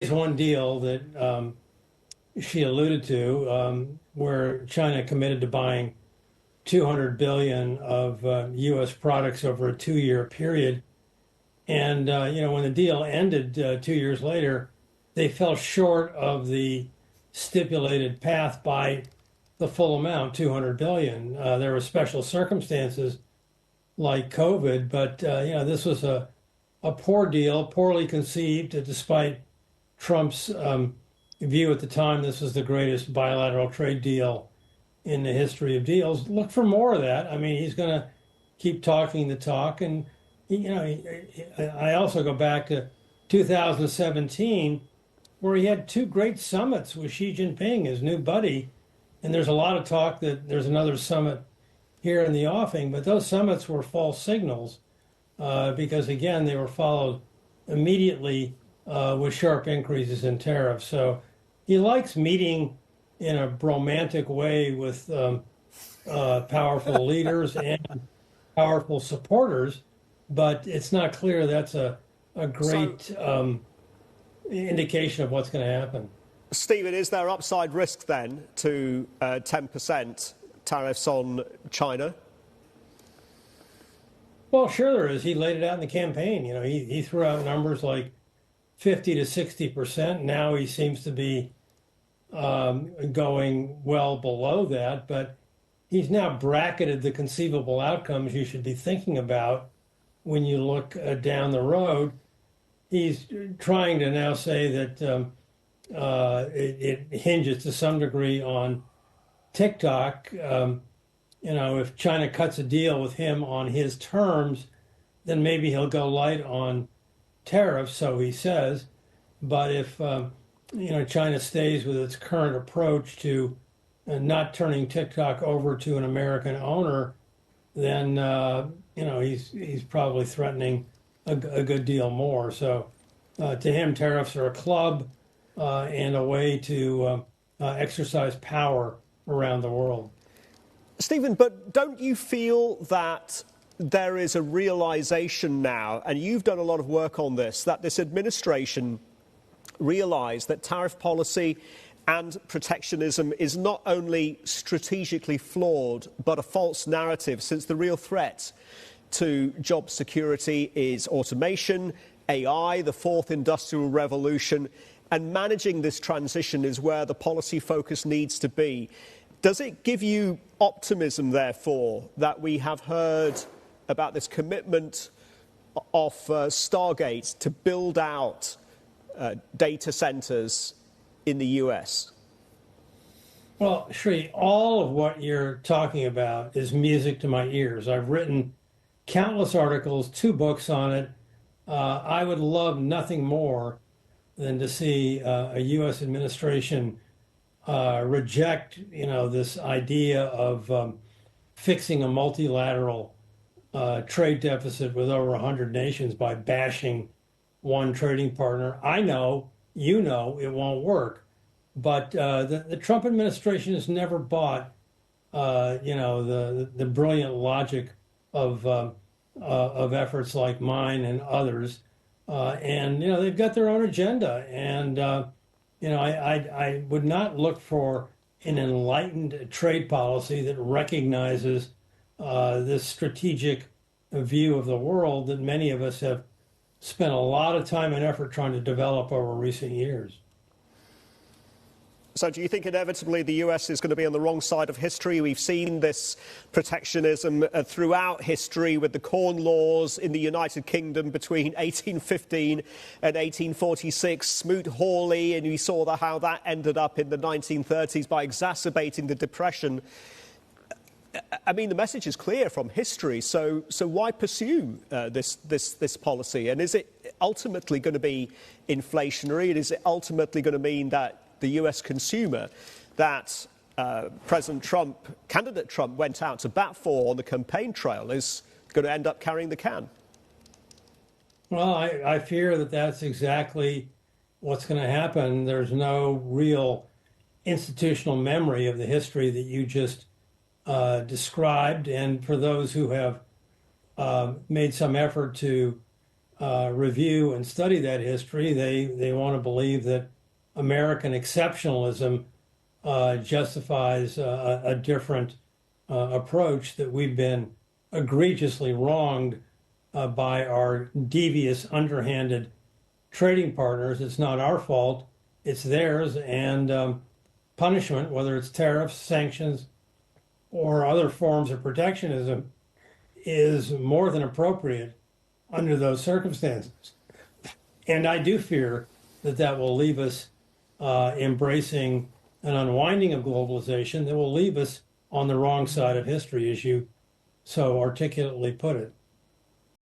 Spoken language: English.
one deal that she alluded to, where China committed to buying 200 billion of U.S. products over a 2-year period. And when the deal ended 2 years later, they fell short of the stipulated path by the full amount, 200 billion. There were special circumstances like COVID, but this was a poor deal, poorly conceived, despite Trump's view at the time this was the greatest bilateral trade deal in the history of deals. Look for more of that. I mean, he's going to keep talking the talk. And, I also go back to 2017, where he had two great summits with Xi Jinping, his new buddy. And there's a lot of talk that there's another summit here in the offing, but those summits were false signals because, again, they were followed immediately with sharp increases in tariffs. So he likes meeting in a romantic way with powerful leaders and powerful supporters, but it's not clear that's a great indication of what's going to happen. Stephen, is there upside risk then to 10% tariffs on China? Well, sure there is. He laid it out in the campaign. He threw out numbers like 50 to 60%. Now he seems to be going well below that, but he's now bracketed the conceivable outcomes you should be thinking about when you look down the road. He's trying to now say that it hinges to some degree on TikTok. If China cuts a deal with him on his terms, then maybe he'll go light on tariffs, so he says. But if China stays with its current approach to not turning TikTok over to an American owner, then he's probably threatening a good deal more. So to him, tariffs are a club and a way to exercise power around the world. Stephen, but don't you feel that there is a realization now, and you've done a lot of work on this, that this administration realized that tariff policy and protectionism is not only strategically flawed, but a false narrative, since the real threat to job security is automation, AI, the fourth industrial revolution, and managing this transition is where the policy focus needs to be. Does it give you optimism, therefore, that we have heard about this commitment of Stargate to build out data centers in the US? Well, Sri, all of what you're talking about is music to my ears. I've written countless articles, 2 books on it. I would love nothing more than to see a U.S. administration reject, this idea of fixing a multilateral trade deficit with over 100 nations by bashing one trading partner. I know, it won't work, but the Trump administration has never bought, the brilliant logic of efforts like mine and others, and they've got their own agenda, and I would not look for an enlightened trade policy that recognizes this strategic view of the world that many of us have spent a lot of time and effort trying to develop over recent years. So do you think inevitably the US is going to be on the wrong side of history? We've seen this protectionism throughout history with the Corn Laws in the United Kingdom between 1815 and 1846, Smoot-Hawley, and we saw how that ended up in the 1930s by exacerbating the Depression. I mean, the message is clear from history, so why pursue this policy? And is it ultimately going to be inflationary? And is it ultimately going to mean that the US consumer that President Trump, candidate Trump, went out to bat for on the campaign trail is going to end up carrying the can? Well, I fear that that's exactly what's going to happen. There's no real institutional memory of the history that you just described. And for those who have made some effort to review and study that history, they want to believe that American exceptionalism justifies a different approach, that we've been egregiously wronged by our devious, underhanded trading partners. It's not our fault, it's theirs, and punishment, whether it's tariffs, sanctions, or other forms of protectionism, is more than appropriate under those circumstances. And I do fear that that will leave us embracing an unwinding of globalization that will leave us on the wrong side of history, as you so articulately put it.